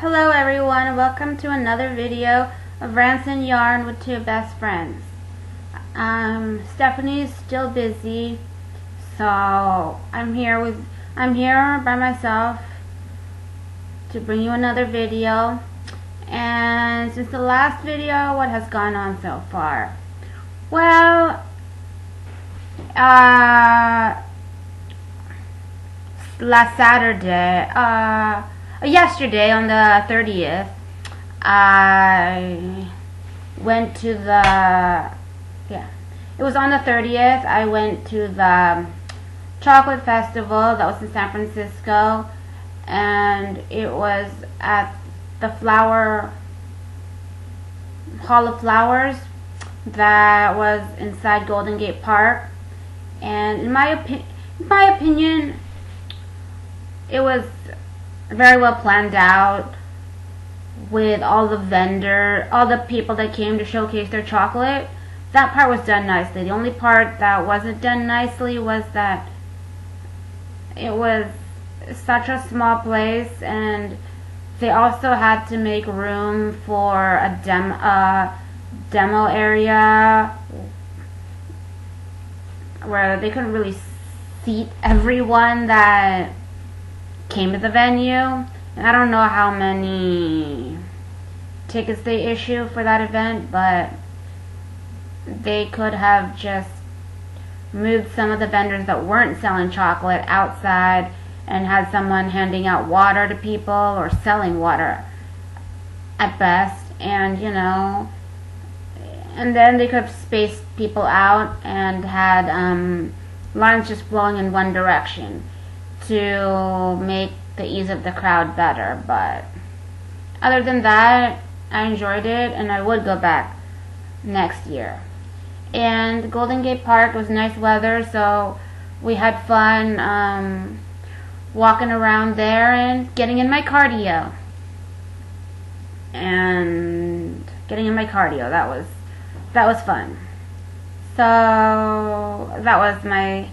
Hello everyone, welcome to another video of Rants and Yarn with two best friends. Stephanie's still busy, so I'm here by myself to bring you another video. And since the last video, what has gone on so far? Well, last Saturday, yesterday on the 30th, I went to it was on the 30th, I went to the chocolate festival that was in San Francisco, and it was at the Hall of Flowers that was inside Golden Gate Park. And in my opinion, it was very well planned out with all the people that came to showcase their chocolate. That part was done nicely. The only part that wasn't done nicely was that it was such a small place, and they also had to make room for a demo area where they couldn't really seat everyone that came to the venue. And I don't know how many tickets they issue for that event, but they could have just moved some of the vendors that weren't selling chocolate outside and had someone handing out water to people, or selling water at best, and and then they could have spaced people out and had lines just flowing in one direction to make the ease of the crowd better. But other than that, I enjoyed it, and I would go back next year. And Golden Gate Park was nice weather, so we had fun walking around there and getting in my cardio. That was fun. So that was my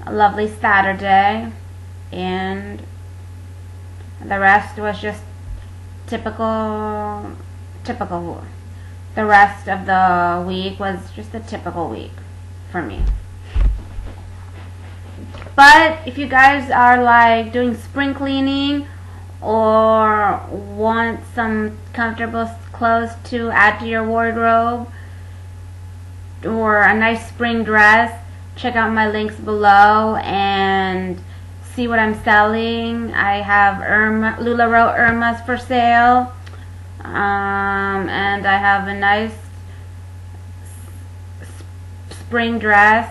lovely Saturday, and the rest was just typical. The rest of the week was just a typical week for me. But if you guys are like doing spring cleaning or want some comfortable clothes to add to your wardrobe, or a nice spring dress, check out my links below and see what I'm selling. I have LuLaRoe Irmas for sale, and I have a nice spring dress.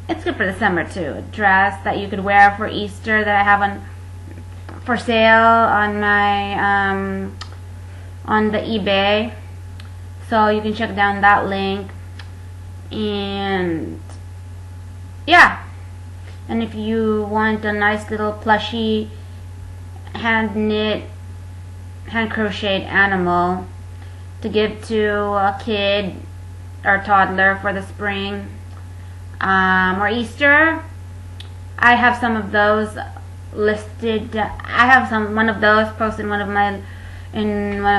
It's good for the summer too. A dress that you could wear for Easter that I have for sale on my on the eBay. So you can check down that link. And yeah. And if you want a nice little plushy hand crocheted animal to give to a kid or toddler for the spring or Easter, I have some of those listed. I have one of those posted in one of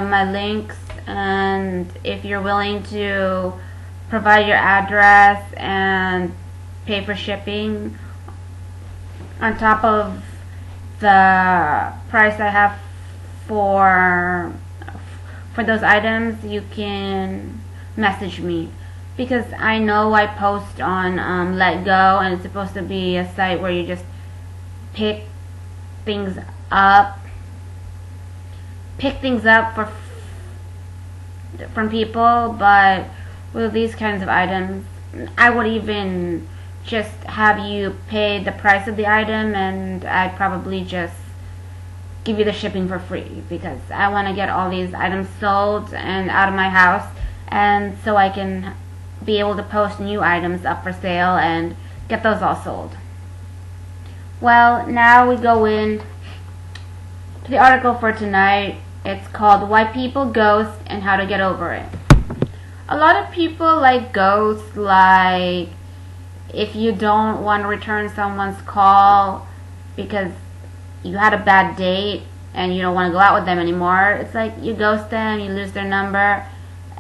my links. And if you're willing to provide your address and pay for shipping on top of the price I have for those items, you can message me, because I know I post on Let Go, and it's supposed to be a site where you just pick things up from people. But with these kinds of items, I would even just have you pay the price of the item, and I'd probably just give you the shipping for free, because I want to get all these items sold and out of my house, and so I can be able to post new items up for sale and get those all sold. Well, now we go in to the article for tonight. It's called Why People Ghost and How to Get Over It. A lot of people like ghosts, like if you don't want to return someone's call because you had a bad date and you don't want to go out with them anymore, it's like you ghost them, you lose their number,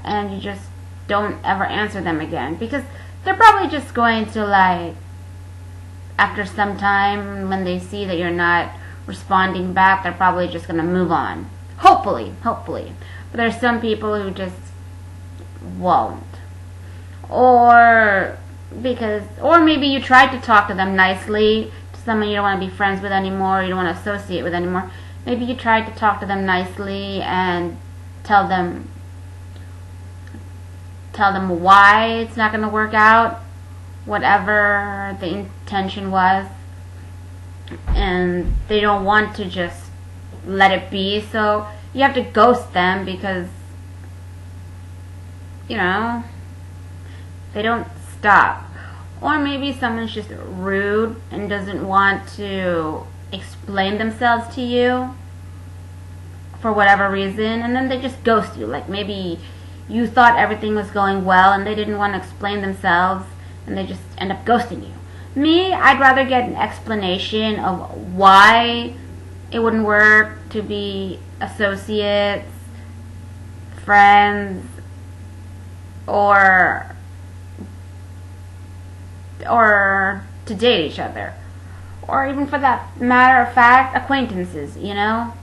and you just don't ever answer them again, because they're probably just going to, like, after some time, when they see that you're not responding back, they're probably just going to move on. Hopefully. But there's some people who just won't. Or maybe you tried to talk to them nicely, to someone you don't want to be friends with anymore, you don't want to associate with anymore. Maybe you tried to talk to them nicely and tell them why it's not going to work out, whatever the intention was, and they don't want to just let it be, so you have to ghost them because, you know, they don't stop. Or maybe someone's just rude and doesn't want to explain themselves to you for whatever reason, and then they just ghost you. Like, maybe you thought everything was going well and they didn't want to explain themselves, and they just end up ghosting you. Me, I'd rather get an explanation of why it wouldn't work to be associates, friends, or to date each other. Or even, for that matter of fact, acquaintances, you know?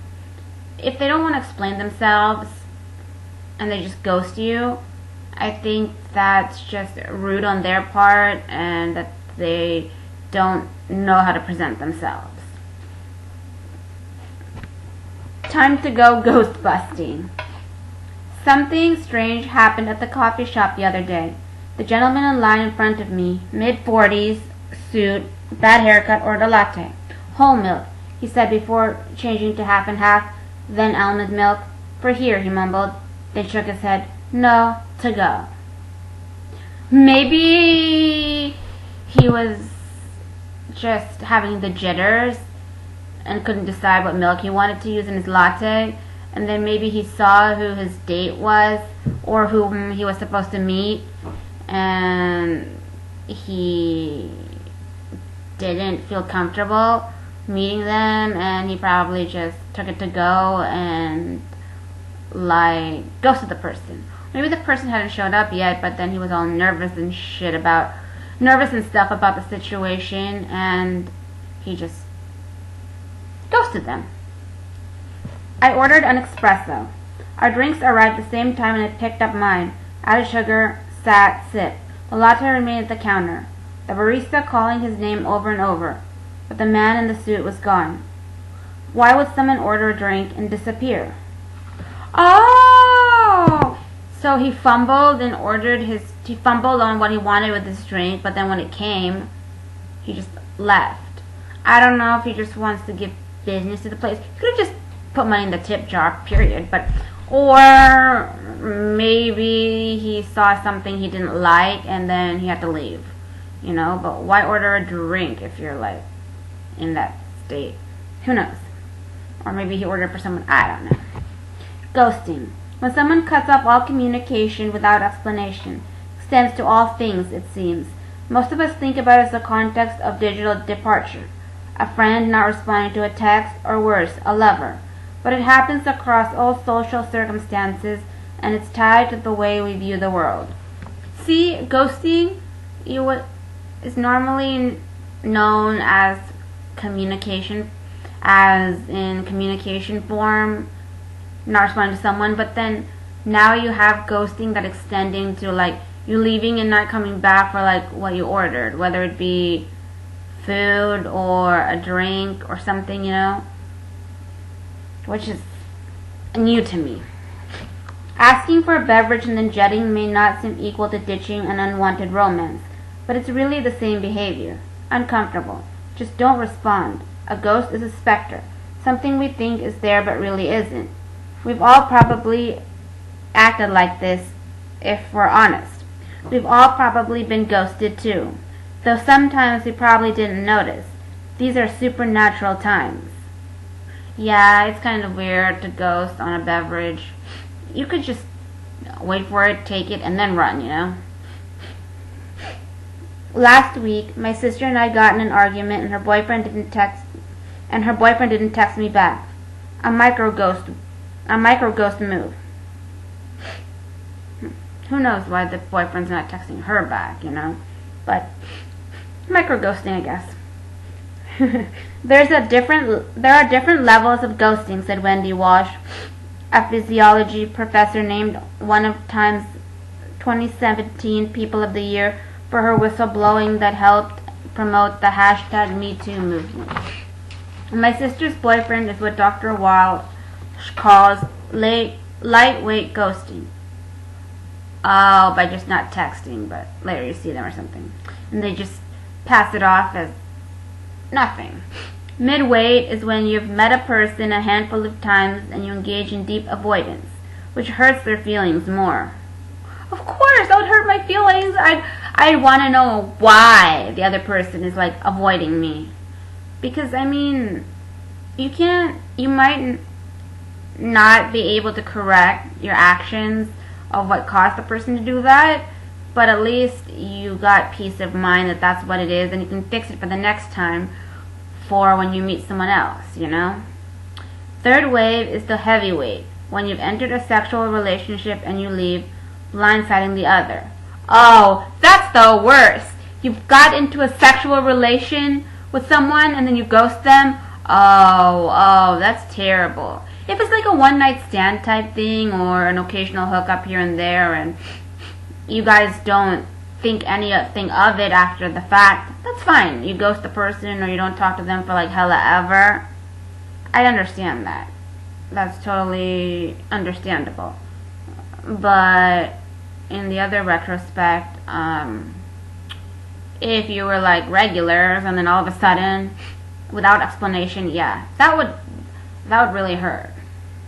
If they don't want to explain themselves and they just ghost you, I think that's just rude on their part, and that they don't know how to present themselves. Time to go ghost busting. Something strange happened at the coffee shop the other day. The gentleman in line in front of me, mid-40s, suit, bad haircut, ordered a latte. Whole milk, he said before changing to half and half, then almond milk. For here, he mumbled, then shook his head. No, to go. Maybe he was just having the jitters and couldn't decide what milk he wanted to use in his latte, and then maybe he saw who his date was or whom he was supposed to meet, and he didn't feel comfortable meeting them, and he probably just took it to go and, like, ghosted the person. Maybe the person hadn't showed up yet, but then he was all nervous and stuff about the situation, and he just ghosted them. I ordered an espresso. Our drinks arrived at the same time, and I picked up mine. Added sugar, sat, sipped. The latte remained at the counter, the barista calling his name over and over, but the man in the suit was gone. Why would someone order a drink and disappear? Oh! So he fumbled on what he wanted with his drink, but then when it came, he just left. I don't know if he just wants to give business to the place. He could have just put money in the tip jar, period. Or maybe he saw something he didn't like and then he had to leave. You know, but why order a drink if you're, like, in that state? Who knows? Or maybe he ordered for someone, I don't know. Ghosting. When someone cuts off all communication without explanation, extends to all things, it seems. Most of us think about it as the context of digital departure. A friend not responding to a text, or worse, a lover. But it happens across all social circumstances, and it's tied to the way we view the world. See, ghosting is normally known as communication, as in communication form, not responding to someone, but then now you have ghosting that extending to, like, you leaving and not coming back for, like, what you ordered, whether it be food or a drink or something, you know, which is new to me. Asking for a beverage and then jetting may not seem equal to ditching an unwanted romance, but it's really the same behavior. Uncomfortable. Just don't respond. A ghost is a specter, something we think is there but really isn't. We've all probably acted like this, if we're honest. We've all probably been ghosted too, though sometimes we probably didn't notice. These are supernatural times. Yeah, it's kind of weird to ghost on a beverage. You could just wait for it, take it, and then run, you know? Last week, my sister and I got in an argument, and her boyfriend didn't text me back. a micro ghost move. Who knows why the boyfriend's not texting her back, But micro ghosting, I guess. There are different levels of ghosting, said Wendy Walsh, a physiology professor named one of Time's 2017 People of the Year for her whistleblowing that helped promote the hashtag #MeToo movement. My sister's boyfriend is what Dr. Walsh calls lightweight ghosting. Oh, by just not texting, but later you see them or something. And they just pass it off as nothing. Midweight is when you've met a person a handful of times and you engage in deep avoidance, which hurts their feelings more. Of course, that would hurt my feelings. I'd want to know why the other person is like avoiding me. Because you might not be able to correct your actions of what caused the person to do that, but at least you got peace of mind that that's what it is, and you can fix it for the next time for when you meet someone else, Third wave is the heavyweight, when you've entered a sexual relationship and you leave, blindsiding the other. Oh, that's the worst. You've got into a sexual relation with someone and then you ghost them. Oh, that's terrible. If it's like a one-night stand type thing or an occasional hookup here and there and you guys don't think anything of it after the fact, that's fine. You ghost the person or you don't talk to them for like hella ever. I understand that. That's totally understandable. But in the other retrospect, if you were like regulars and then all of a sudden, without explanation, yeah, that would really hurt.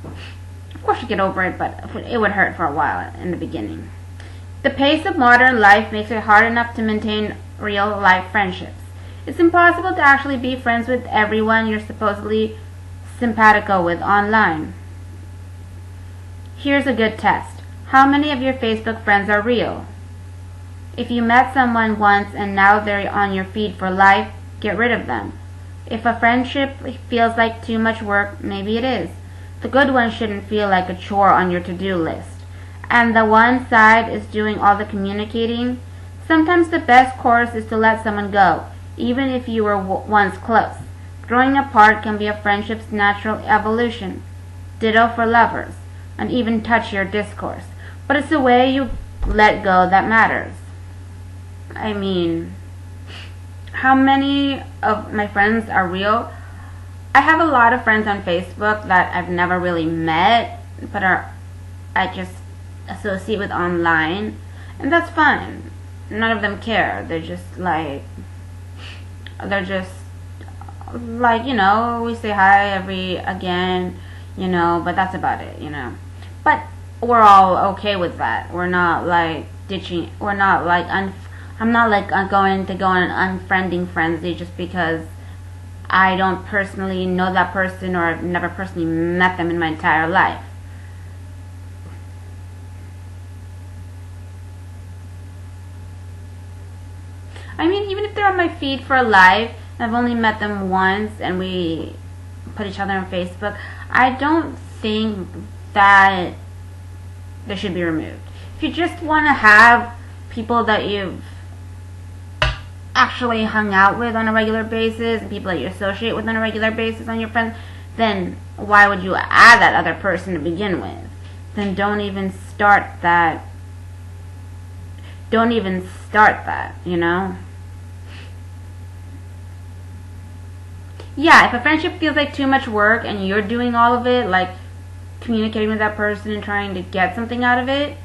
Of course you get over it, but it would hurt for a while in the beginning. The pace of modern life makes it hard enough to maintain real-life friendships. It's impossible to actually be friends with everyone you're supposedly simpatico with online. Here's a good test. How many of your Facebook friends are real? If you met someone once and now they're on your feed for life, get rid of them. If a friendship feels like too much work, maybe it is. The good ones shouldn't feel like a chore on your to-do list. And the one side is doing all the communicating. Sometimes the best course is to let someone go, even if you were once close. Growing apart can be a friendship's natural evolution. Ditto for lovers, and even touchier discourse. But it's the way you let go that matters. How many of my friends are real? I have a lot of friends on Facebook that I've never really met, but I just associate with online, and that's fine. None of them care. They're just like, we say hi but that's about it, But we're all okay with that. We're not like ditching, we're not like, I'm not like going to go on an unfriending frenzy just because I don't personally know that person or I've never personally met them in my entire life. Even if they're on my feed for life, and I've only met them once and we put each other on Facebook, I don't think that they should be removed. If you just want to have people that you've actually hung out with on a regular basis and people that you associate with on a regular basis on your friends, then why would you add that other person to begin with? Then don't even start that. Yeah, if a friendship feels like too much work and you're doing all of it, like communicating with that person and trying to get something out of it,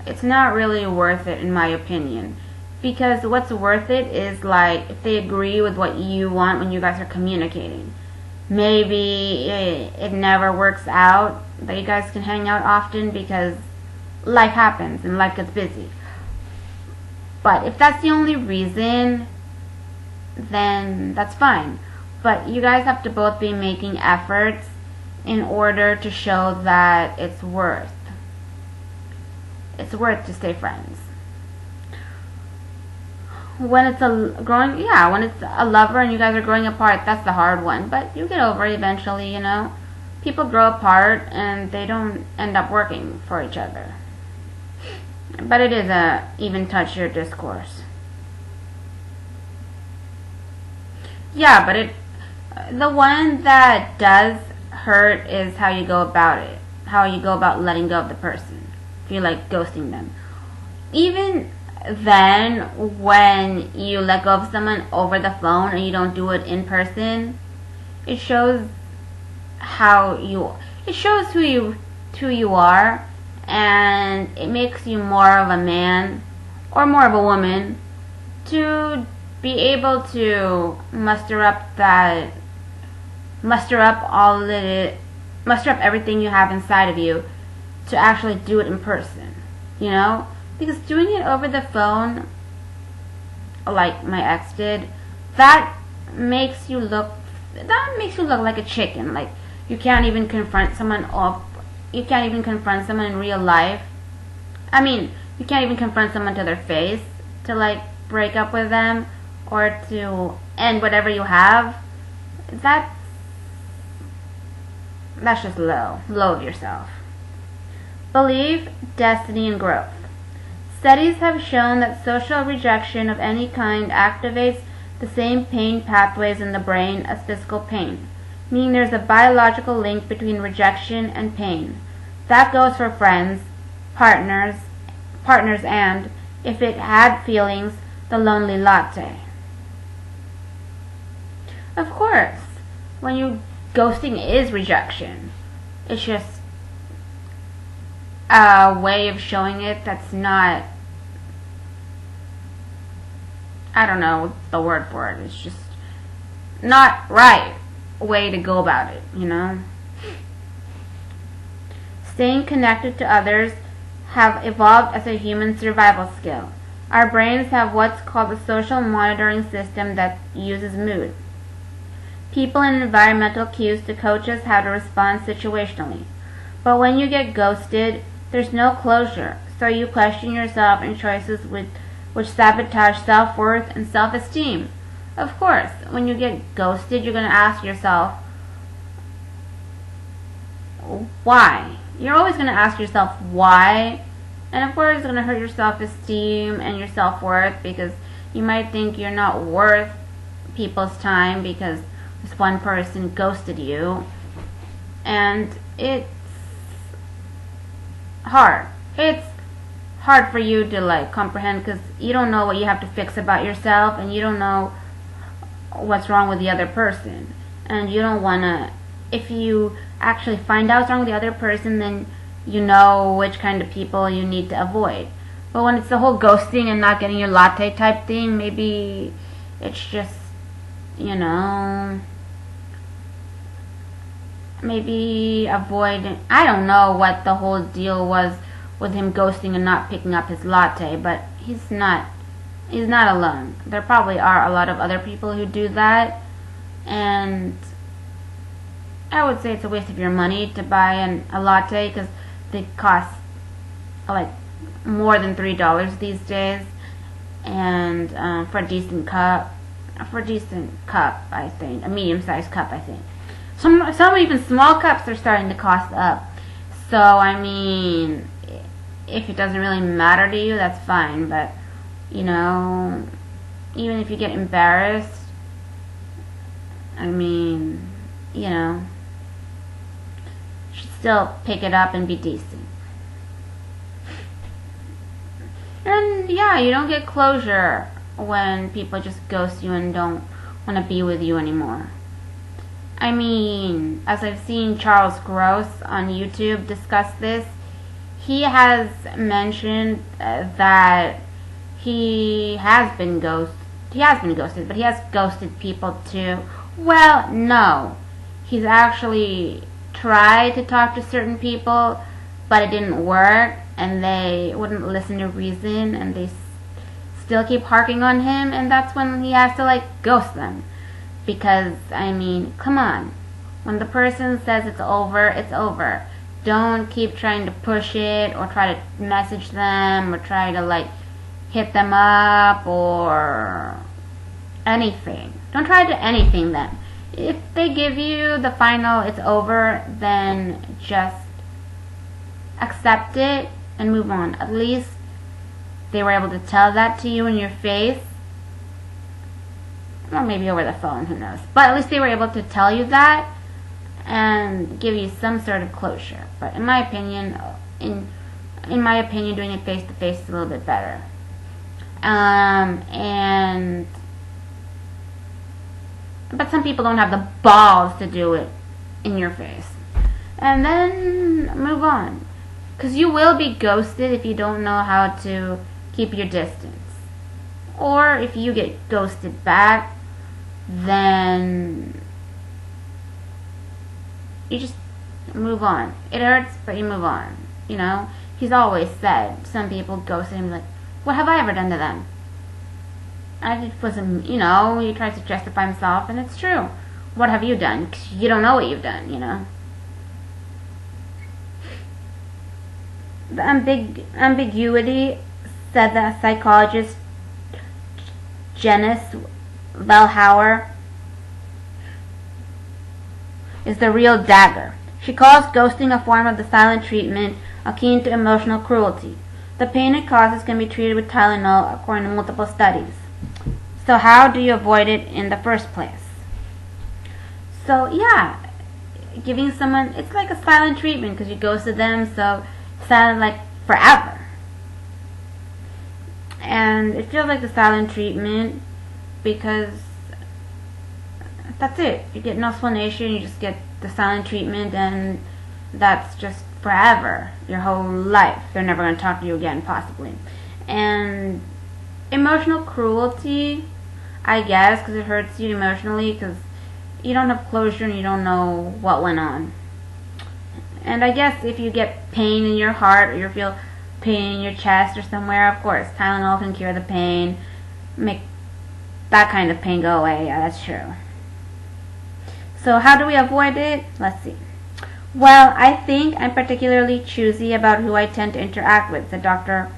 it's not really worth it in my opinion. Because what's worth it is like if they agree with what you want when you guys are communicating. Maybe it never works out that you guys can hang out often because life happens and life gets busy. But if that's the only reason, then that's fine. But you guys have to both be making efforts in order to show that it's worth to stay friends. When it's a lover and you guys are growing apart, that's the hard one. But you get over it eventually, people grow apart and they don't end up working for each other. But it is a even touchier discourse. Yeah, but the one that does hurt is how you go about it. How you go about letting go of the person. If you like ghosting them. Even then, when you let go of someone over the phone and you don't do it in person, it shows who you are, and it makes you more of a man or more of a woman to be able to muster up everything you have inside of you to actually do it in person, you know? Because doing it over the phone, like my ex did, that makes you look like a chicken. Like, you can't even confront someone in real life. I mean, you can't even confront someone to their face to like break up with them or to end whatever you have. That's just low of yourself. Belief, destiny, and growth. Studies have shown that social rejection of any kind activates the same pain pathways in the brain as physical pain, meaning there's a biological link between rejection and pain. That goes for friends, partners, and, if it had feelings, the lonely latte. Of course, ghosting is rejection. It's just a way of showing it that's not, I don't know the word for it. It's just not right way to go about it, you know? Staying connected to others have evolved as a human survival skill. Our brains have what's called a social monitoring system that uses mood, people, and environmental cues to coach us how to respond situationally. But when you get ghosted, there's no closure, so you question yourself and choices which sabotage self-worth and self-esteem. Of course, when you get ghosted, you're going to ask yourself, why? You're always going to ask yourself why, and of course it's going to hurt your self-esteem and your self-worth, because you might think you're not worth people's time because this one person ghosted you, and it's hard. It's hard for you to like comprehend, because you don't know what you have to fix about yourself, and you don't know what's wrong with the other person, and you don't want to. If you actually find out what's wrong with the other person, then you know which kind of people you need to avoid. But when it's the whole ghosting and not getting your latte type thing, maybe it's just, you know, maybe avoid. I don't know what the whole deal was with him ghosting and not picking up his latte, but he's not alone. There probably are a lot of other people who do that, and I would say it's a waste of your money to buy a latte, because they cost like more than $3 these days, and for a decent cup, I think, a medium-sized cup, I think. Some even small cups are starting to cost up. So I mean, if it doesn't really matter to you, that's fine. But you know, even if you get embarrassed, I mean, you know, you should still pick it up and be decent. And yeah, you don't get closure when people just ghost you and don't want to be with you anymore. I mean, as I've seen Charles Gross on YouTube discuss this, he has mentioned that he has been ghosted, but he has ghosted people too. Well, no. He's actually tried to talk to certain people, but it didn't work, and they wouldn't listen to reason, and they still keep harking on him, and that's when he has to like ghost them. Because, I mean, come on. When the person says it's over, it's over. Don't keep trying to push it, or try to message them, or try to like hit them up, or anything. Don't try to anything them. If they give you the final, it's over, then just accept it and move on. At least they were able to tell that to you in your face. Or maybe over the phone, who knows. But at least they were able to tell you that and give you some sort of closure. But in my opinion, doing it face to face is a little bit better. But some people don't have the balls to do it in your face. And then move on. Because you will be ghosted if you don't know how to keep your distance. Or if you get ghosted back, then you just move on. It hurts, but you move on. You know, he's always said, some people ghosted him like, what have I ever done to them? I just wasn't, you know, he tries to justify himself, and it's true. What have you done? 'Cause you don't know what you've done, you know. The ambiguity, said the psychologist Janice Valhauer, is the real dagger. She calls ghosting a form of the silent treatment akin to emotional cruelty. The pain it causes can be treated with Tylenol, according to multiple studies. So how do you avoid it in the first place? So yeah, giving someone, it's like a silent treatment because you ghosted them, so silent like forever. And it feels like the silent treatment because that's it. You get no explanation, you just get the silent treatment, and that's just forever, your whole life. They're never going to talk to you again, possibly. And emotional cruelty, I guess, because it hurts you emotionally, because you don't have closure and you don't know what went on. And I guess if you get pain in your heart, or you feel pain in your chest or somewhere, of course, Tylenol can cure the pain, make that kind of pain go away. Yeah, that's true. So how do we avoid it? Let's see. Well, I think I'm particularly choosy about who I tend to interact with, said Dr.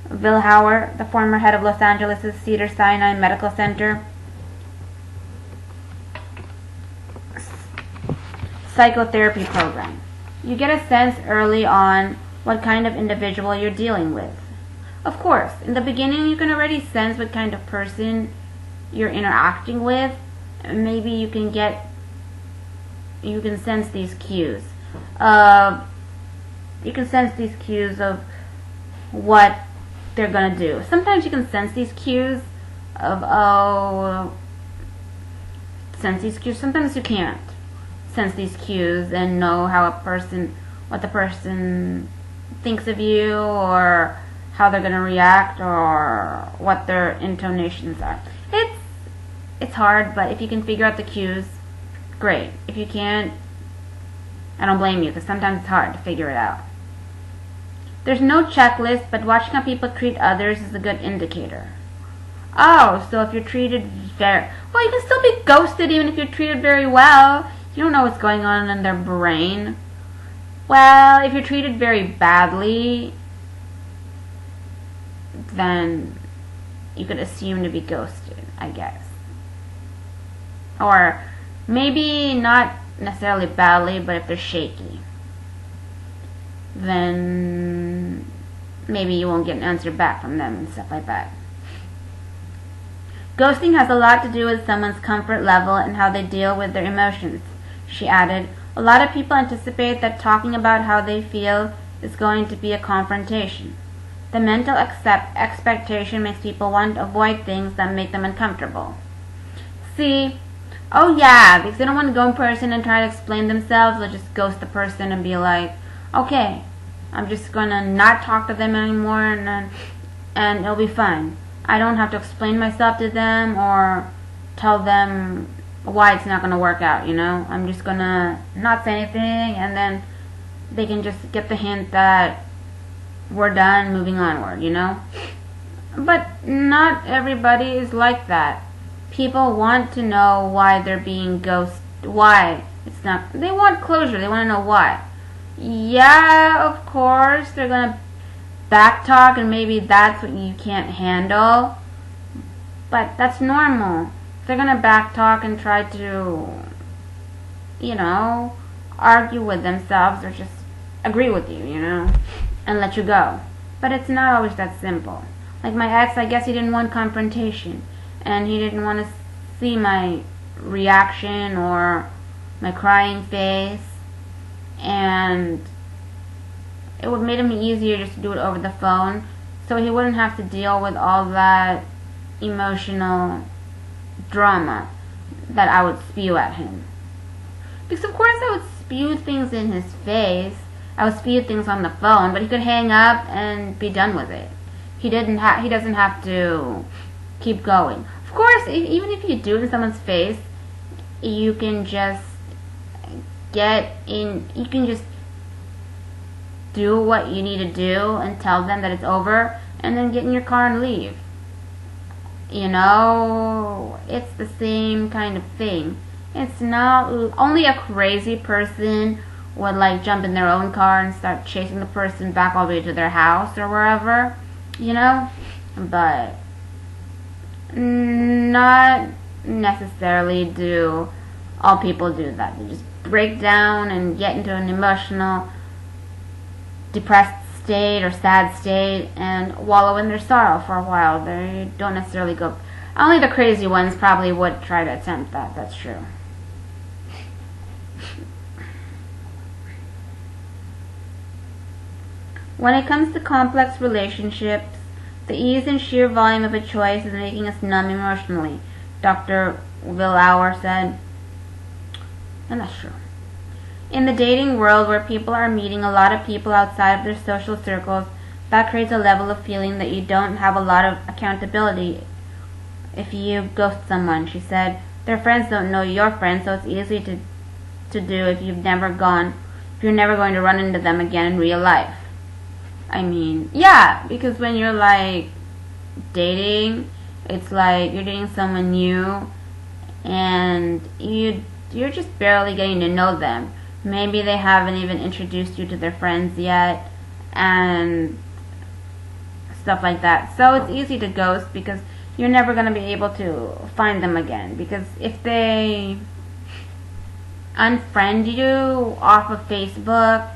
Vilhauer, the former head of Los Angeles' Cedars-Sinai Medical Center psychotherapy program. You get a sense early on what kind of individual you're dealing with. Of course, in the beginning you can already sense what kind of person you're interacting with. Maybe you can sense these cues. You can sense these cues of what they're going to do. Sometimes you can sense these cues of, sometimes you can't sense these cues and know how what the person thinks of you, or how they're going to react, or what their intonations are. It's hard, but if you can figure out the cues, great. If you can't, I don't blame you, because sometimes it's hard to figure it out. There's no checklist, but watching how people treat others is a good indicator. Oh, so if you're treated well, you can still be ghosted even if you're treated very well. You don't know what's going on in their brain. Well, if you're treated very badly, then you could assume to be ghosted, I guess. Or maybe not necessarily badly, but if they're shaky, then maybe you won't get an answer back from them and stuff like that. Ghosting has a lot to do with someone's comfort level and how they deal with their emotions, she added. A lot of people anticipate that talking about how they feel is going to be a confrontation. The mental expectation makes people want to avoid things that make them uncomfortable. See, oh yeah, because they don't want to go in person and try to explain themselves, they'll just ghost the person and be like, okay, I'm just going to not talk to them anymore, and it'll be fine. I don't have to explain myself to them or tell them why it's not going to work out, you know. I'm just going to not say anything, and then they can just get the hint that we're done, moving onward, you know. But not everybody is like that. People want to know why they're being ghosted, why it's not, they want closure, they want to know why. Yeah, of course, they're going to backtalk, and maybe that's what you can't handle, but that's normal. they're gonna backtalk and try to, argue with themselves or just agree with you, and let you go. But it's not always that simple. Like my ex, I guess he didn't want confrontation, and he didn't want to see my reaction or my crying face, and it would made him easier just to do it over the phone, so he wouldn't have to deal with all that emotional drama that I would spew at him. Because of course I would spew things in his face, I would spew things on the phone, but he could hang up and be done with it. He doesn't have to keep going. Of course, even if you do it in someone's face, you can just do what you need to do and tell them that it's over, and then get in your car and leave. It's the same kind of thing. It's not, only a crazy person would like jump in their own car and start chasing the person back all the way to their house or wherever, but not necessarily do all people do that. They just break down and get into an emotional, depressed state or sad state and wallow in their sorrow for a while. They don't necessarily go. Only the crazy ones probably would try to attempt that. That's true. When it comes to complex relationships, the ease and sheer volume of a choice is making us numb emotionally, Dr. Willauer said. And that's true. In the dating world, where people are meeting a lot of people outside of their social circles, that creates a level of feeling that you don't have a lot of accountability if you ghost someone, she said. Their friends don't know your friends, so it's easy to do if you're never going to run into them again in real life. I mean, yeah, because when you're like dating, it's like you're dating someone new and you're just barely getting to know them. Maybe they haven't even introduced you to their friends yet and stuff like that. So it's easy to ghost because you're never going to be able to find them again. Because if they unfriend you off of Facebook,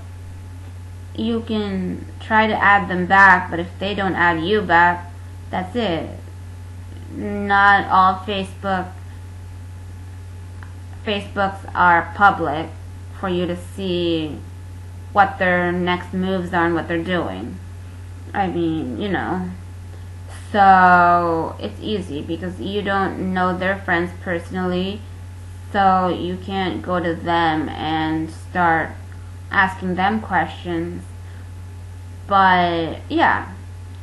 you can try to add them back, but if they don't add you back, that's it. Not all Facebooks are public for you to see what their next moves are and what they're doing. I mean, so it's easy because you don't know their friends personally, so you can't go to them and start asking them questions. But yeah,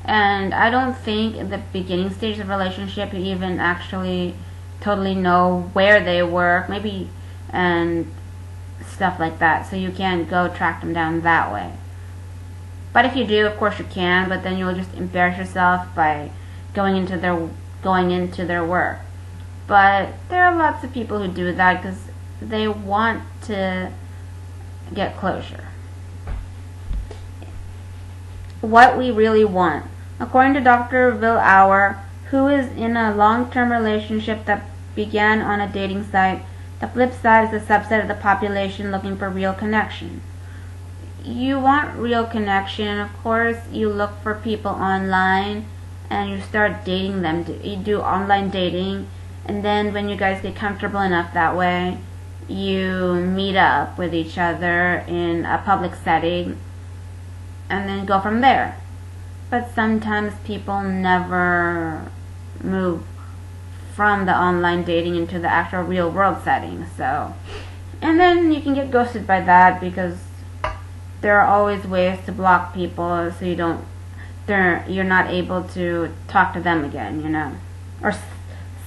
and I don't think in the beginning stage of a relationship you even actually totally know where they work, maybe, and stuff like that, so you can't go track them down that way. But if you do, of course you can, but then you'll just embarrass yourself by going into their work. But there are lots of people who do that because they want to get closure. What we really want. According to Dr. Willauer, who is in a long-term relationship that began on a dating site, the flip side is a subset of the population looking for real connection. You want real connection, of course. You look for people online and you start dating them. You do online dating, and then when you guys get comfortable enough that way, you meet up with each other in a public setting and then go from there. But sometimes people never move from the online dating into the actual real world setting. So, and then you can get ghosted by that because there are always ways to block people so you're not able to talk to them again, or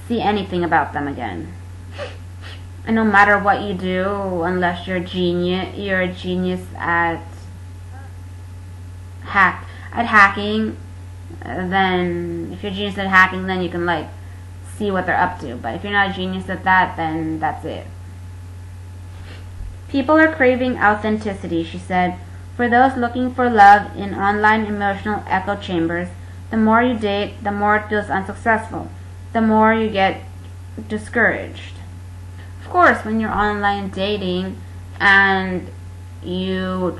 see anything about them again. And no matter what you do, unless you're a genius at hacking, then if you're a genius at hacking, then you can see what they're up to. But if you're not a genius at that, then that's it. People are craving authenticity, she said. For those looking for love in online emotional echo chambers, the more you date, the more it feels unsuccessful. The more you get discouraged. Of course, when you're online dating and you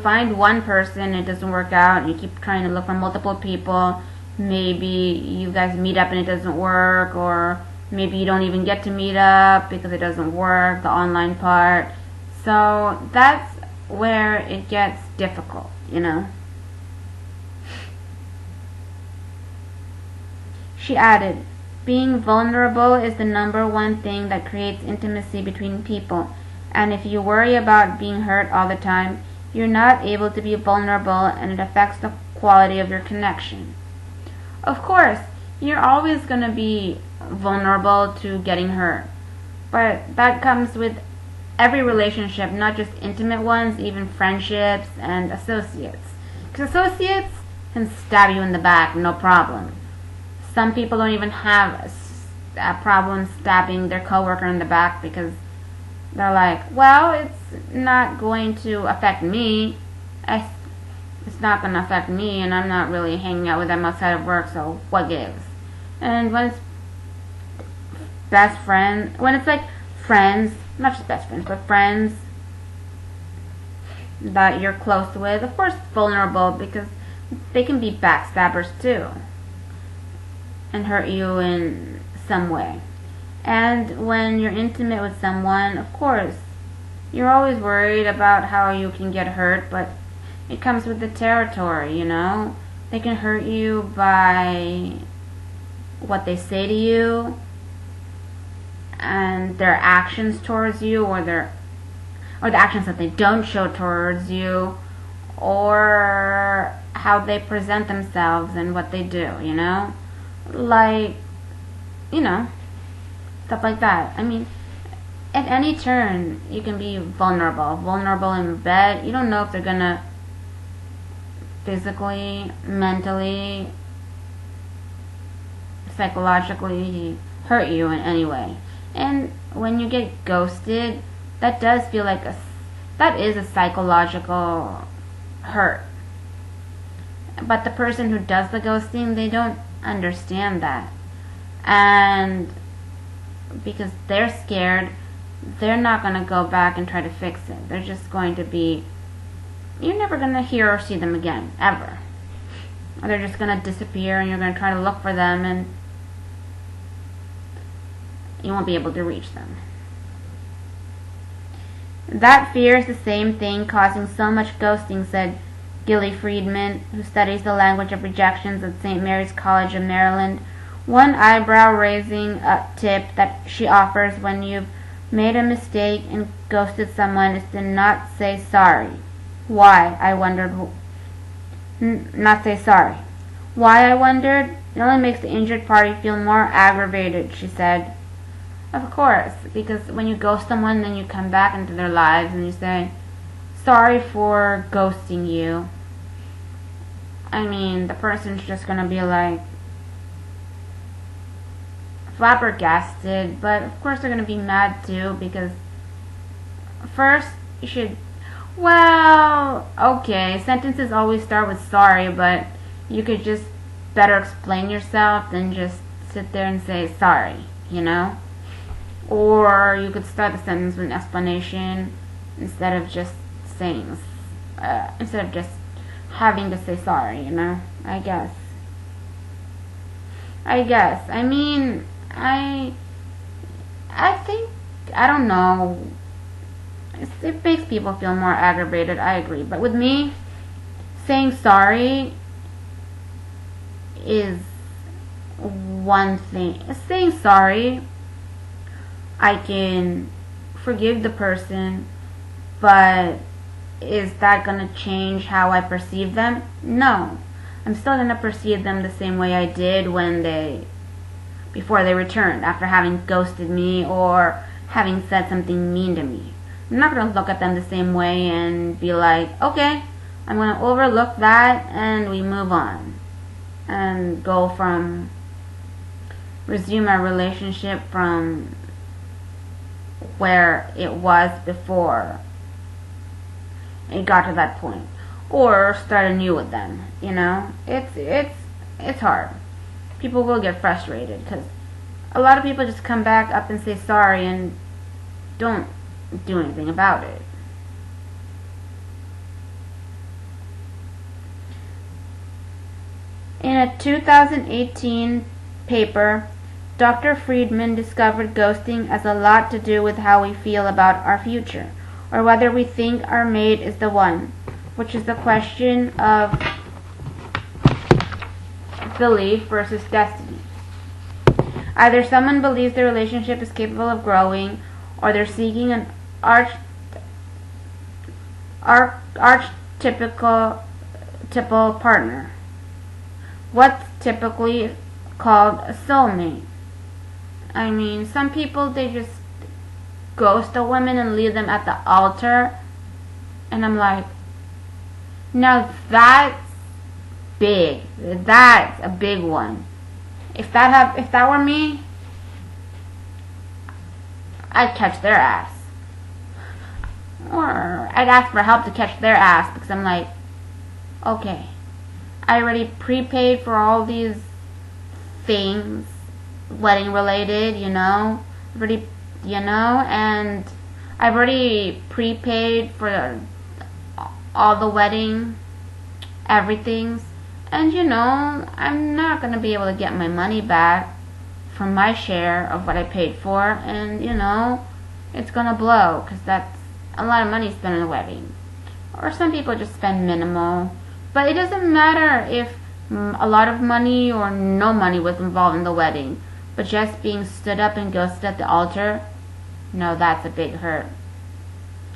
find one person, it doesn't work out, and you keep trying to look for multiple people, maybe you guys meet up and it doesn't work, or maybe you don't even get to meet up because it doesn't work, the online part. So that's where it gets difficult, you know. She added, being vulnerable is the #1 thing that creates intimacy between people, and if you worry about being hurt all the time, you're not able to be vulnerable, and it affects the quality of your connection. Of course, you're always going to be vulnerable to getting hurt, but that comes with every relationship, not just intimate ones, even friendships and associates. Because associates can stab you in the back, no problem. Some people don't even have a problem stabbing their coworker in the back because they're like, well, it's not going to affect me. It's not going to affect me, and I'm not really hanging out with them outside of work, so what gives? And when it's best friends, when it's like friends, not just best friends, but friends that you're close with, of course it's vulnerable because they can be backstabbers too and hurt you in some way. And when you're intimate with someone, of course, you're always worried about how you can get hurt, but it comes with the territory, you know? They can hurt you by what they say to you and their actions towards you, or the actions that they don't show towards you, or how they present themselves and what they do, you know? Like, you know, stuff like that. I mean, at any turn, you can be vulnerable. Vulnerable in bed. You don't know if they're gonna physically, mentally, psychologically hurt you in any way. And when you get ghosted, that does feel like that is a psychological hurt. But the person who does the ghosting, they don't understand that. And because they're scared, they're not going to go back and try to fix it. They're just going to be, you're never going to hear or see them again, ever. Or they're just going to disappear, and you're going to try to look for them, and you won't be able to reach them. That fear is the same thing causing so much ghosting, said Gilly Friedman, who studies the language of rejections at St. Mary's College of Maryland. One eyebrow-raising tip that she offers when you've made a mistake and ghosted someone is to not say sorry. Why? I wondered. Not say sorry. Why? I wondered. It only makes the injured party feel more aggravated, she said. Of course, because when you ghost someone, then you come back into their lives and you say, sorry for ghosting you. I mean, the person's just gonna be like flabbergasted, but of course they're gonna be mad too, because first you should, well, okay, sentences always start with sorry, but you could just better explain yourself than just sit there and say sorry, you know? Or you could start the sentence with an explanation instead of just saying, instead of just having to say sorry, you know? I guess. I mean, I think, I don't know. It makes people feel more aggravated, I agree. But with me, saying sorry is one thing. Saying sorry, I can forgive the person, but is that going to change how I perceive them? No. I'm still going to perceive them the same way I did before they returned, after having ghosted me or having said something mean to me. I'm not going to look at them the same way and be like, okay, I'm going to overlook that and we move on. And resume our relationship from where it was before it got to that point, or start anew with them. You know, it's hard. people will get frustrated, because a lot of people just come back up and say sorry and don't do anything about it. In a 2018 paper, Dr. Friedman discovered ghosting has a lot to do with how we feel about our future, or whether we think our mate is the one, which is the question of belief versus destiny. Either someone believes their relationship is capable of growing, or they're seeking an archetypical partner. What's typically called a soulmate. I mean, some people, they just ghost a woman and leave them at the altar, and I'm like, now that's big. That's a big one. If that were me, I'd catch their ass, or I'd ask for help to catch their ass, because I'm like, okay, I already prepaid for all these things, wedding related, and I've already prepaid for all the wedding everythings, and I'm not going to be able to get my money back from my share of what I paid for, and it's going to blow, because that's a lot of money spent on a wedding. Or some people just spend minimal, but it doesn't matter if a lot of money or no money was involved in the wedding, but just being stood up and ghosted at the altar, no, that's a big hurt.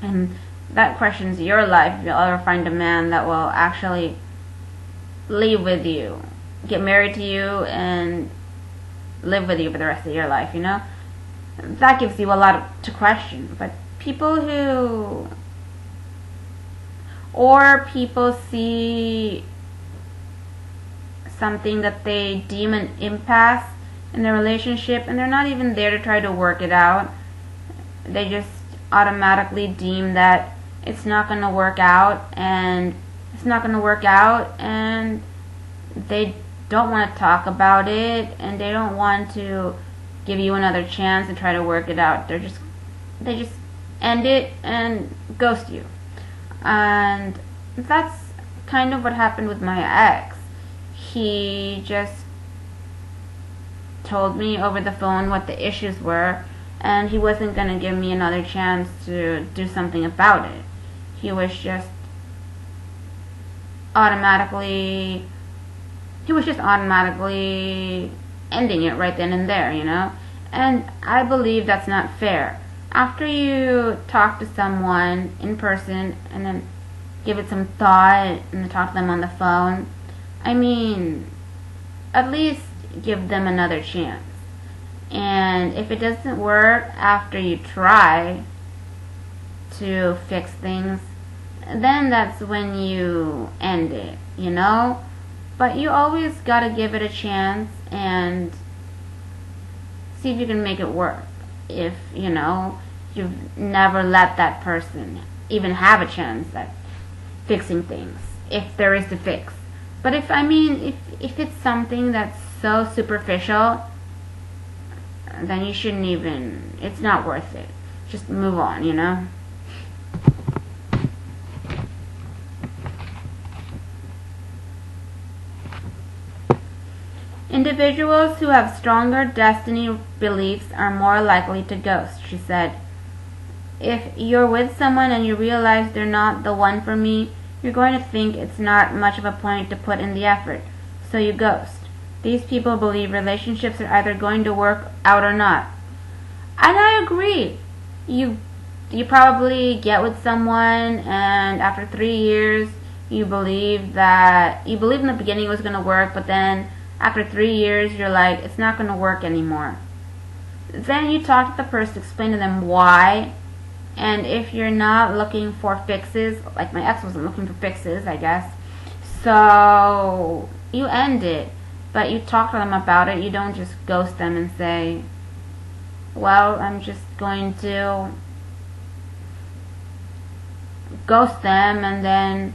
And that questions your life if you'll ever find a man that will actually live with you, get married to you, and live with you for the rest of your life, That gives you a lot to question. But people see something that they deem an impasse in their relationship, and they're not even there to try to work it out. They just automatically deem that it's not going to work out, and they don't want to talk about it, and they don't want to give you another chance to try to work it out. They just end it and ghost you. And that's kind of what happened with my ex. He just told me over the phone what the issues were, and he wasn't going to give me another chance to do something about it. He was just automatically ending it right then and there, And I believe that's not fair. After you talk to someone in person and then give it some thought and then talk to them on the phone, I mean, at least give them another chance. And if it doesn't work after you try to fix things, then that's when you end it, But you always gotta give it a chance and see if you can make it work. If, you've never let that person even have a chance at fixing things, if there is to fix. But if it's something that's so superficial, then you shouldn't even, it's not worth it. Just move on, Individuals who have stronger destiny beliefs are more likely to ghost, she said. If you're with someone and you realize they're not the one for me, you're going to think it's not much of a point to put in the effort, so you ghost. These people believe relationships are either going to work out or not. And I agree. You probably get with someone, and after 3 years you believe in the beginning it was going to work, but then after 3 years you're like, it's not going to work anymore. Then you talk to the person, explain to them why, and if you're not looking for fixes, like my ex wasn't looking for fixes, I guess, so you end it. But you talk to them about it. You don't just ghost them and say, well, I'm just going to ghost them, and then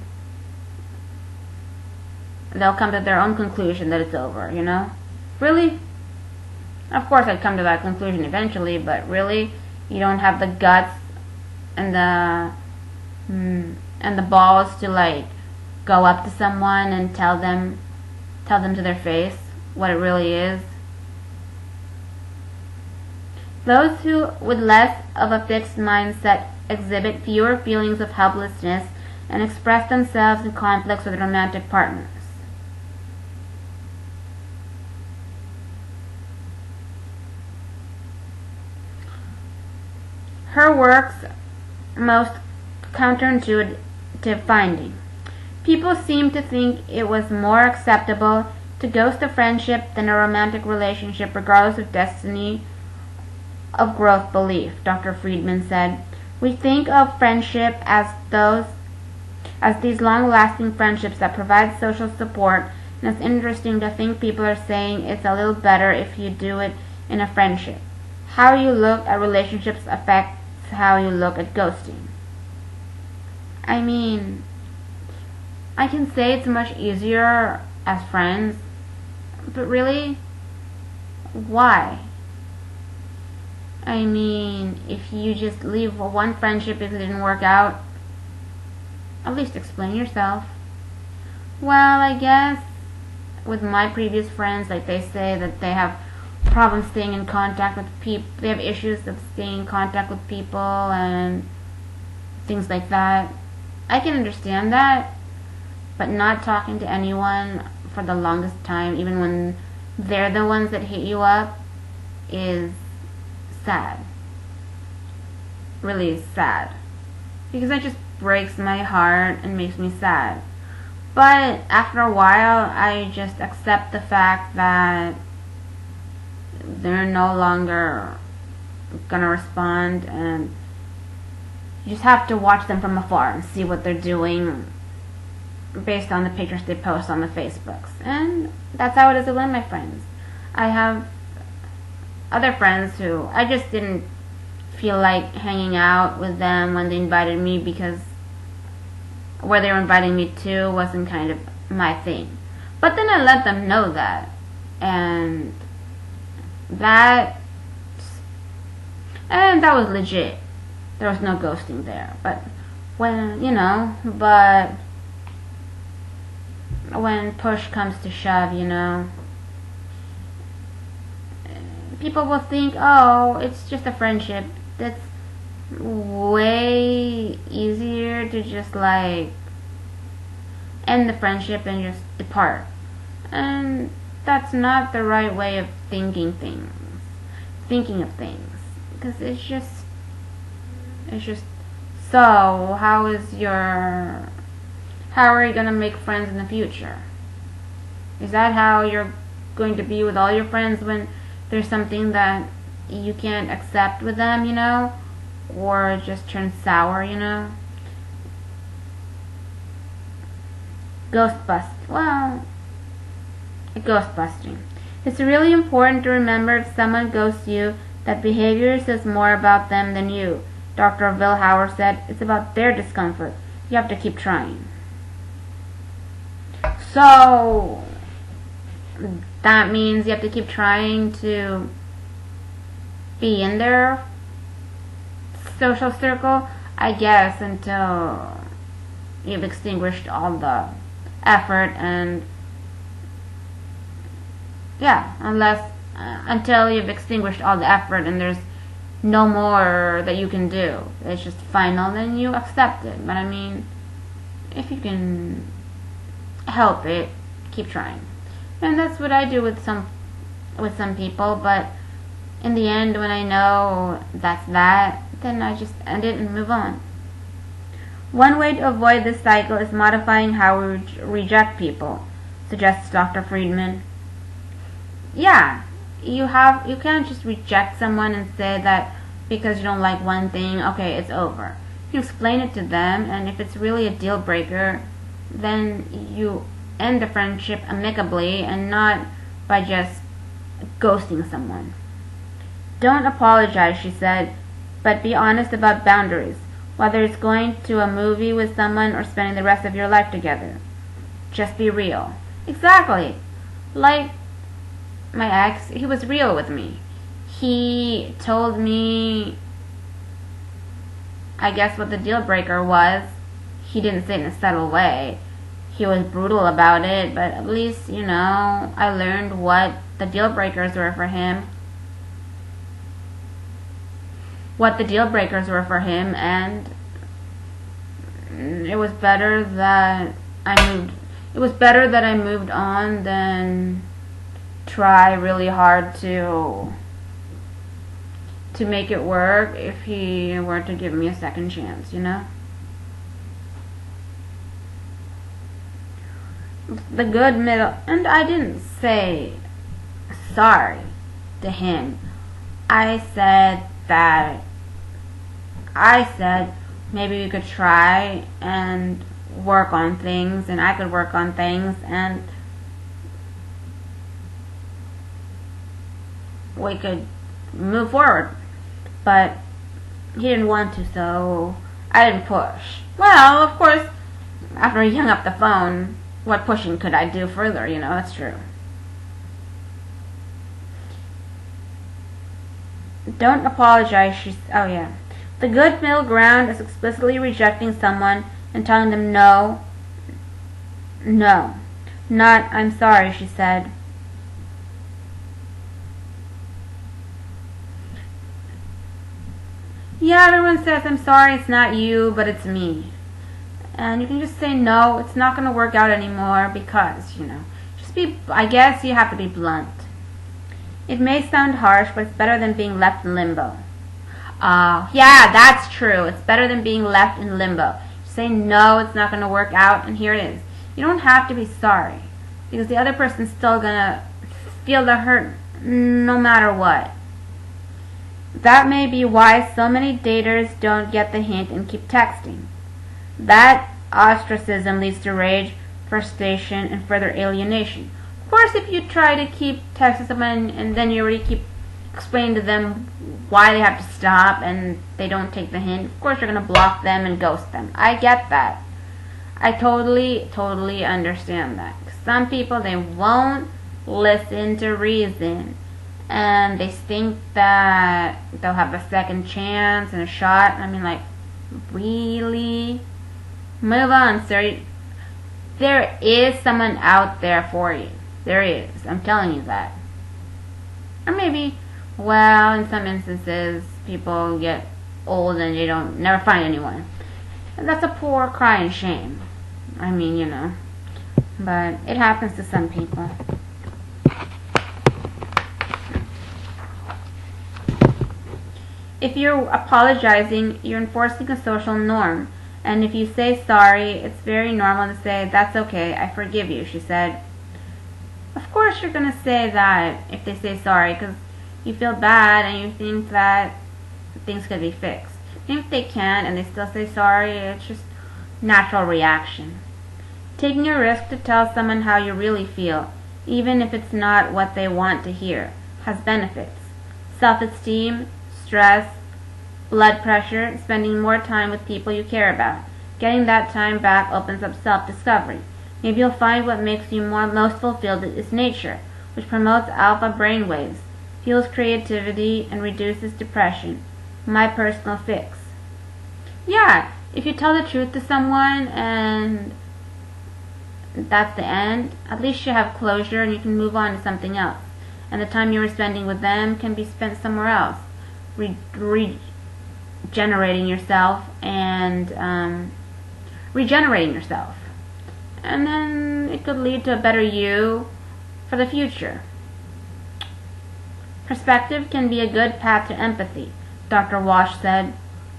they'll come to their own conclusion that it's over, Really? Of course I'd come to that conclusion eventually, but really? You don't have the guts and the balls to like go up to someone and tell them to their face what it really is? Those who with less of a fixed mindset exhibit fewer feelings of helplessness and express themselves in conflicts with romantic partners. Her work's most counterintuitive finding. People seem to think it was more acceptable to ghost a friendship than a romantic relationship regardless of destiny of growth belief, Dr. Friedman said. We think of friendship as these long-lasting friendships that provide social support, and it's interesting to think people are saying it's a little better if you do it in a friendship. How you look at relationships affects how you look at ghosting. I mean, I can say it's much easier as friends, but really, why? I mean, if you just leave one friendship if it didn't work out, at least explain yourself. Well, I guess with my previous friends, like they say that they have problems staying in contact with people, they have issues of staying in contact with people and things like that. I can understand that, but not talking to anyone for the longest time, even when they're the ones that hit you up, is sad. Really sad. Because that just breaks my heart and makes me sad. But after a while, I just accept the fact that they're no longer gonna respond, and you just have to watch them from afar and see what they're doing based on the pictures they post on the Facebooks. And that's how it is with one of my friends. I have other friends who I just didn't feel like hanging out with them when they invited me, because where they were inviting me to wasn't kind of my thing. But then I let them know that, and that was legit. There was no ghosting there. But when push comes to shove, people will think, oh, it's just a friendship. That's way easier to just like end the friendship and just depart. And that's not the right way of thinking of things. Because it's just so how are you gonna make friends in the future? Is that how you're going to be with all your friends when there's something that you can't accept with them, or it just turns sour, Ghostbusting. It's really important to remember if someone ghosts you that behavior says more about them than you. Dr. Vilhauer said it's about their discomfort. You have to keep trying. So that means you have to keep trying to be in their social circle, I guess, until you've extinguished all the effort and until you've extinguished all the effort and there's no more that you can do. It's just final, then you accept it. But I mean, if you can help it, keep trying. And that's what I do with some people, but in the end, when I know that's that, then I just end it and move on. One way to avoid this cycle is modifying how we reject people, suggests Dr. Friedman. Yeah, you can't just reject someone and say that because you don't like one thing, okay, it's over. You explain it to them, and if it's really a deal breaker, then you end the friendship amicably and not by just ghosting someone. Don't apologize, she said, but be honest about boundaries, whether it's going to a movie with someone or spending the rest of your life together. Just be real. Exactly. Like, my ex, he was real with me. He told me, I guess, what the deal breaker was. He didn't say it in a subtle way. He was brutal about it, but at least, I learned what the deal breakers were for him. And it was better that I moved on than try really hard to make it work if he were to give me a second chance, The good middle, and I didn't say sorry to him. I said maybe we could try and work on things, and I could work on things, and we could move forward. But he didn't want to, so I didn't push. Well, of course, after he hung up the phone, what pushing could I do further? That's true. Don't apologize, oh yeah. The good middle ground is explicitly rejecting someone and telling them no. No. Not, I'm sorry, she said. Yeah, everyone says, I'm sorry, it's not you, but it's me. And you can just say, no, it's not going to work out anymore because, I guess you have to be blunt. It may sound harsh, but it's better than being left in limbo. Yeah, that's true. It's better than being left in limbo. Say, no, it's not going to work out, and here it is. You don't have to be sorry, because the other person's still going to feel the hurt no matter what. That may be why so many daters don't get the hint and keep texting. That ostracism leads to rage, frustration, and further alienation. Of course, if you try to keep texting someone and then you already keep explaining to them why they have to stop and they don't take the hint, of course you're going to block them and ghost them. I get that. I totally understand that. Some people, they won't listen to reason, and they think that they'll have a second chance and a shot. I mean, like, really? Move on, sir. There is someone out there for you. There is. I'm telling you that. Or maybe, well, in some instances, people get old and they never find anyone. And that's a poor cry and shame. I mean, But it happens to some people. If you're apologizing, you're enforcing a social norm. And if you say sorry, it's very normal to say, that's okay, I forgive you, she said. Of course you're going to say that if they say sorry, because you feel bad and you think that things could be fixed. Even if they can't and they still say sorry, it's just natural reaction. Taking a risk to tell someone how you really feel, even if it's not what they want to hear, has benefits. Self-esteem, stress, blood pressure, spending more time with people you care about. Getting that time back opens up self-discovery. Maybe you'll find what makes you most fulfilled is nature, which promotes alpha brainwaves, fuels creativity, and reduces depression. My personal fix. Yeah, if you tell the truth to someone and that's the end, at least you have closure and you can move on to something else. And the time you were spending with them can be spent somewhere else. Regenerating yourself and regenerating yourself. And then it could lead to a better you for the future. Perspective can be a good path to empathy, Dr. Walsh said.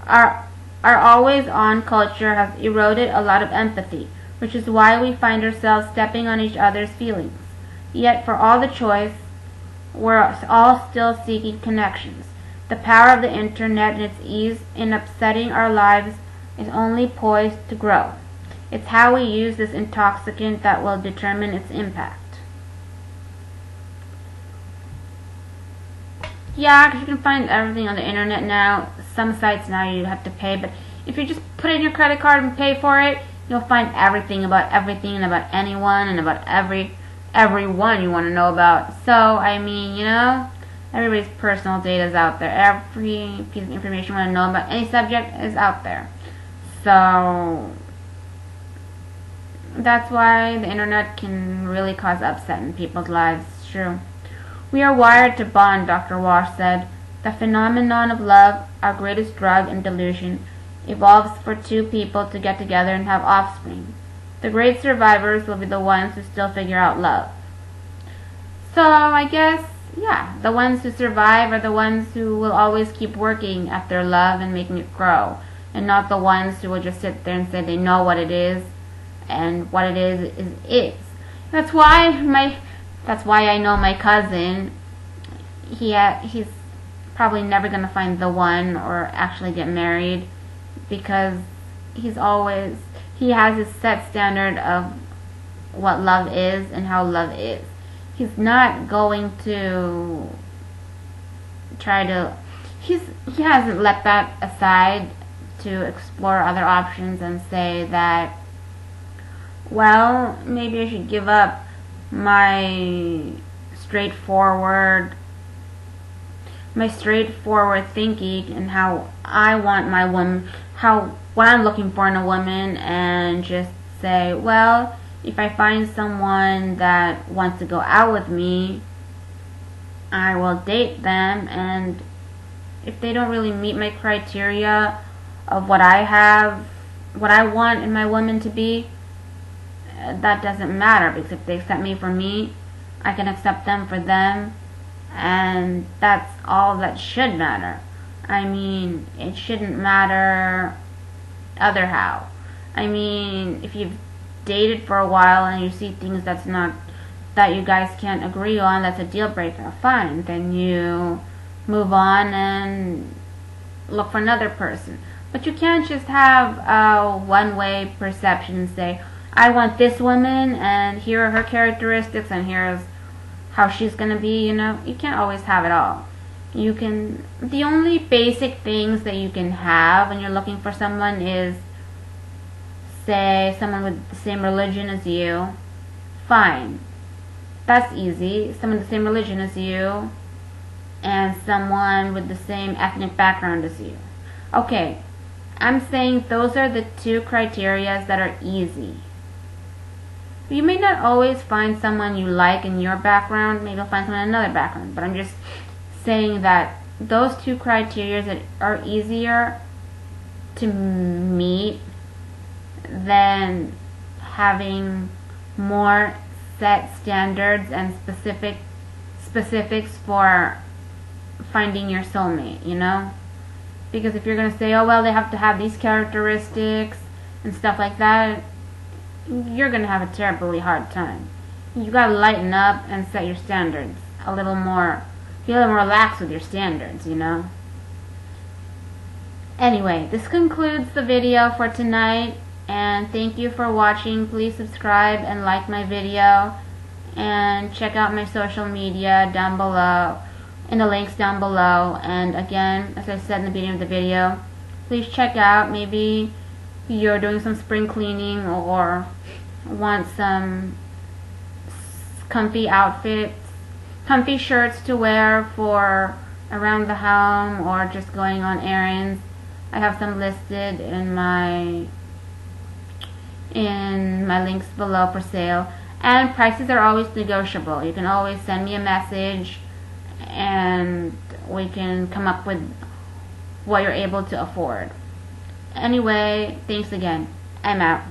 Our always-on culture has eroded a lot of empathy, which is why we find ourselves stepping on each other's feelings. Yet for all the choice, we're all still seeking connections. The power of the internet and its ease in upsetting our lives is only poised to grow. It's how we use this intoxicant that will determine its impact. Yeah, because you can find everything on the internet now. Some sites now you have to pay, but if you just put in your credit card and pay for it, you'll find everything and about anyone and about everyone you want to know about. So, I mean, you know, everybody's personal data is out there. Every piece of information you want to know about any subject is out there. So, that's why the internet can really cause upset in people's lives. It's true. We are wired to bond, Dr. Walsh said. The phenomenon of love, our greatest drug and delusion, evolves for two people to get together and have offspring. The great survivors will be the ones who still figure out love. So I guess, yeah, the ones who survive are the ones who will always keep working at their love and making it grow, and not the ones who will just sit there and say they know what it is, and what it is. That's why I know my cousin. He's probably never gonna find the one or actually get married, because he has his set standard of what love is and how love is. He's not going to he hasn't let that aside to explore other options and say that, well, maybe I should give up my straightforward thinking and how I want my woman, what I'm looking for in a woman, and just say, well, if I find someone that wants to go out with me, I will date them, and if they don't really meet my criteria of what I want in my woman to be, that doesn't matter, because if they accept me for me, I can accept them for them, and that's all that should matter. I mean, it shouldn't matter other how. I mean, if you've dated for a while and you see things that you guys can't agree on, that's a deal breaker, fine, then you move on and look for another person. But you can't just have a one-way perception and say, I want this woman, and here are her characteristics, and here's how she's gonna be. You know, you can't always have it all. The only basic things that you can have when you're looking for someone is, say, someone with the same religion as you. Fine, that's easy. Someone with the same religion as you, and someone with the same ethnic background as you. Okay, I'm saying those are the two criteria that are easy. You may not always find someone you like in your background. Maybe you'll find someone in another background. But I'm just saying that those two criteria that are easier to meet than having more set standards and specifics for finding your soulmate, you know? Because if you're going to say, oh, well, they have to have these characteristics and stuff like that, you're going to have a terribly hard time. You got to lighten up and set your standards a little more, be a little more relaxed with your standards, you know? Anyway, this concludes the video for tonight, and thank you for watching. Please subscribe and like my video, and check out my social media down below, in the links down below. And again, as I said in the beginning of the video, please check out, maybe you're doing some spring cleaning or want some comfy outfits, comfy shirts to wear for around the home or just going on errands. I have some listed in my links below for sale, and prices are always negotiable. You can always send me a message and we can come up with what you're able to afford. Anyway, thanks again. I'm out.